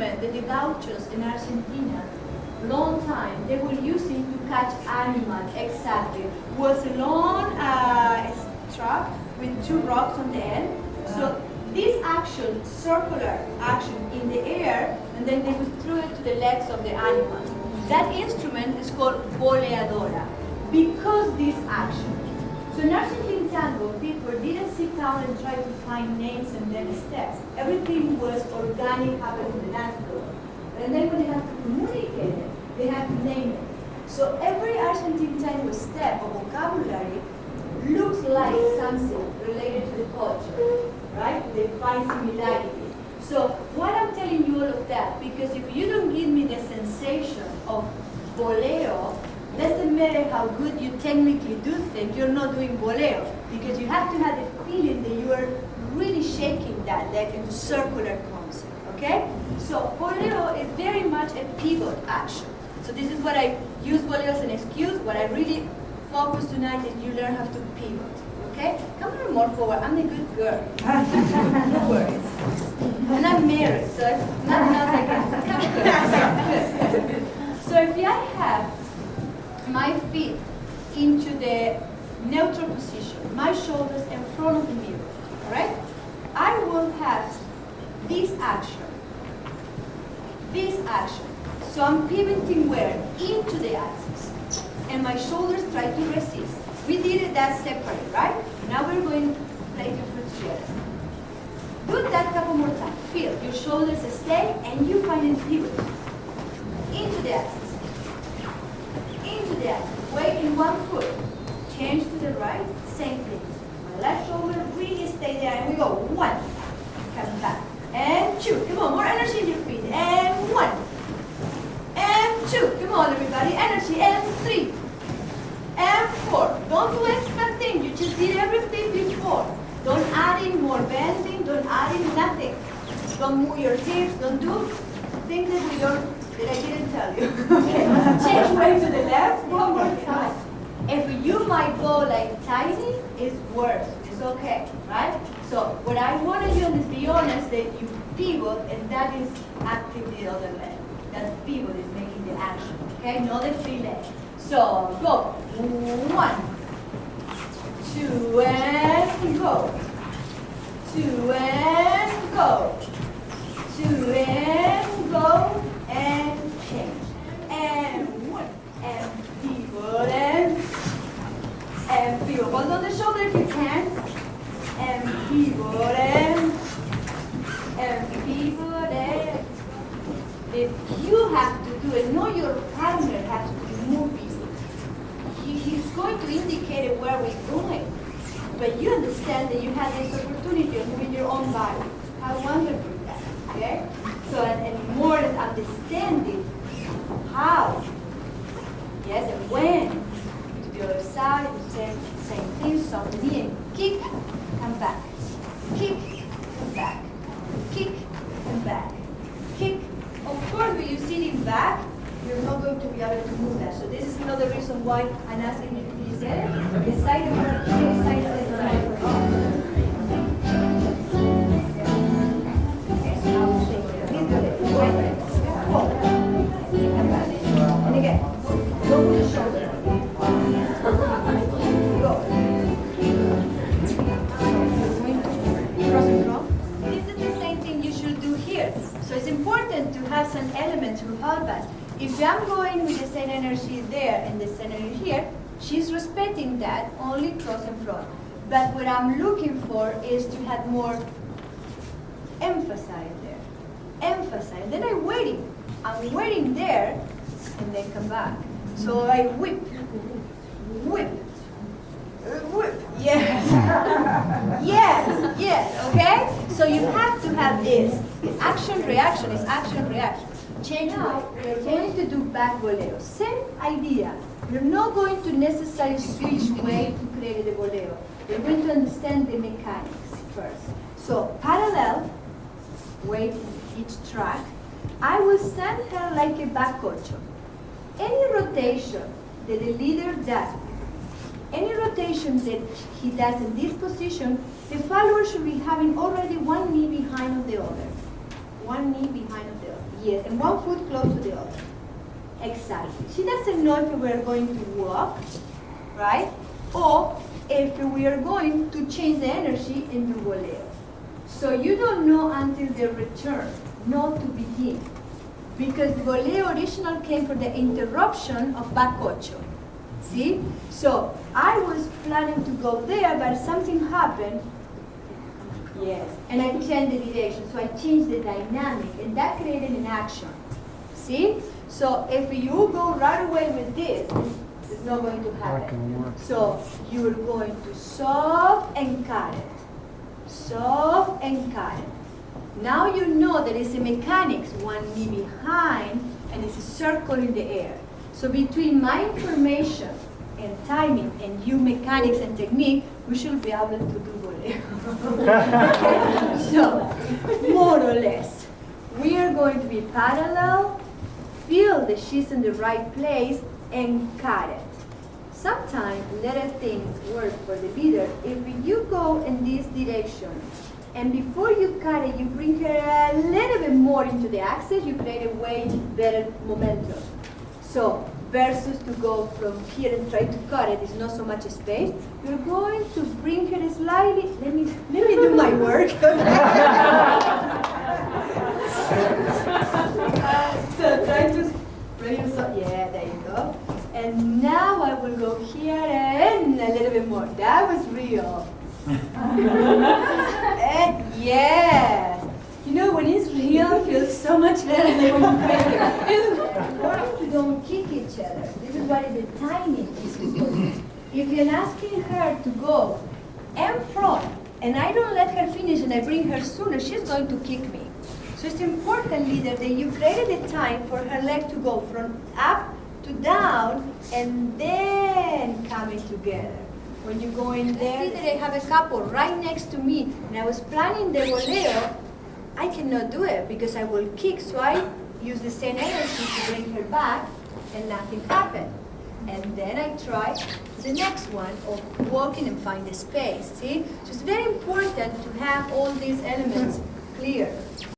instrument that the gauchos in Argentina, long time, they were using to catch animals, exactly. Was a long strap with two rocks on the end. So this action, circular action in the air, and then they would throw it to the legs of the animal. That instrument is called boleadora, because this action. So in Argentine tango, people didn't sit down and try to find names and then steps. Everything was organic, happening in the dance floor. And then when they have to communicate it, they have to name it. So every Argentine tango step or vocabulary looks like something related to the culture, right? They find similarities. So why I'm telling you all of that? Because if you don't give me the sensation of boleo, doesn't matter how good you technically do things, you're not doing boleo. Because you have to have the feeling that you are really shaking that leg into circular concept, okay? So boleo is very much a pivot action. So this is what I use boleo as an excuse. What I really focus tonight is you learn how to pivot, okay? Come a little more forward. I'm a good girl. No worries. And I'm married, so it's nothing else I can do. Good. So if I have my feet into the neutral position, my shoulders in front of the mirror, all right? I will have this action. This action. So I'm pivoting where? Into the axis. And my shoulders try to resist. We did that separately, right? Now we're going to play your foot together. Do that a couple more times. Feel your shoulders stay and you find a pivot. Into the axis. Into the axis. Weight in one foot. Change to the right. Same thing. My left shoulder really stay there and we go. 1. Come back. And 2. Come on, more energy in your feet. And 1. And 2. Come on, everybody. Energy. And 3. And 4. Don't do extra things. You just did everything before. Don't add in more bending. Don't add in nothing. Don't move your hips. Don't do things that I didn't tell you. Okay. Change way to the left. One more time. If you might go like tiny, it's worse. It's okay, right? So what I want to do is be honest that you pivot, and that is active the other leg. That pivot is making the action. Okay, not the free leg. So go. 1, 2, and go. 2 and go. 2 and go. And change. And 1. And pivot and pivot. Hold on the shoulder if you can. And pivot and pivot and. If you have to do it, know your partner has to move you. He's going to indicate where we're going. But you understand that you have this opportunity of moving your own body. How wonderful is that, okay? So, and more is understanding how, yes, and when. To the other side, same thing, soft knee, and kick, come back. Kick, come back. Kick, come back. Kick. Of course, when you're sitting back, you're not going to be able to move that. So this is another reason why I'm asking you to please get it. The side of the side of the right. And again, go with the shoulder. Go. Cross and front. This is the same thing you should do here. So it's important to have some elements to help us. If I'm going with the same energy there and the same energy here, she's respecting that, only cross and front. But what I'm looking for is to have more emphasis there. Emphasize. Then I'm waiting there, and then come back. So I whip, whip, whip. Yes. yes, okay? So you have to have this. It's action, reaction, it's action, reaction. Change now, we're going to do back boleo. Same idea. You're not going to necessarily switch way to create the boleo. You're going to understand the mechanics first. So parallel, weight each track. I will send her like a back ocho. Any rotation that the leader does, any rotation that he does in this position, the follower should be having already one knee behind of the other. One knee behind of the other. Yes, and one foot close to the other. Exactly. She doesn't know if we are going to walk, right? Or if we are going to change the energy into boleo. So you don't know until the return, not to begin. Because the boleo original came from the interruption of back ocho. See? So I was planning to go there, but something happened. Yes, and I changed the direction. So I changed the dynamic, and that created an action. See? So if you go right away with this, it's not going to happen. So you're going to soft and cut it. Soft and cut it. Now you know there is a mechanics, one knee behind, and it's a circle in the air. So between my information and timing and you mechanics and technique, we should be able to do boleo. So, more or less, we are going to be parallel, feel the she's in the right place, and cut it. Sometimes little things work for the leader. If you go in this direction, and before you cut it, you bring her a little bit more into the axis, you create a way better momentum. So, versus to go from here and try to cut it, it's not so much space. You're going to bring her slightly, let me do my work. So try to bring it, yeah, there you go. And now I will go here and a little bit more. That was real. And yes. You know, when it's real, it feels so much better than when you fake it. What if you don't kick each other? This is what the timing is important. If you're asking her to go in front, and I don't let her finish and I bring her sooner, she's going to kick me. So it's important, leader, that you created the time for her leg to go from up to down and then coming together. When you go in there, see that I have a couple right next to me, and I was planning the boleo. I cannot do it because I will kick, so I use the same energy to bring her back, and nothing happened. And then I try the next one of walking and find the space, see? So it's very important to have all these elements clear.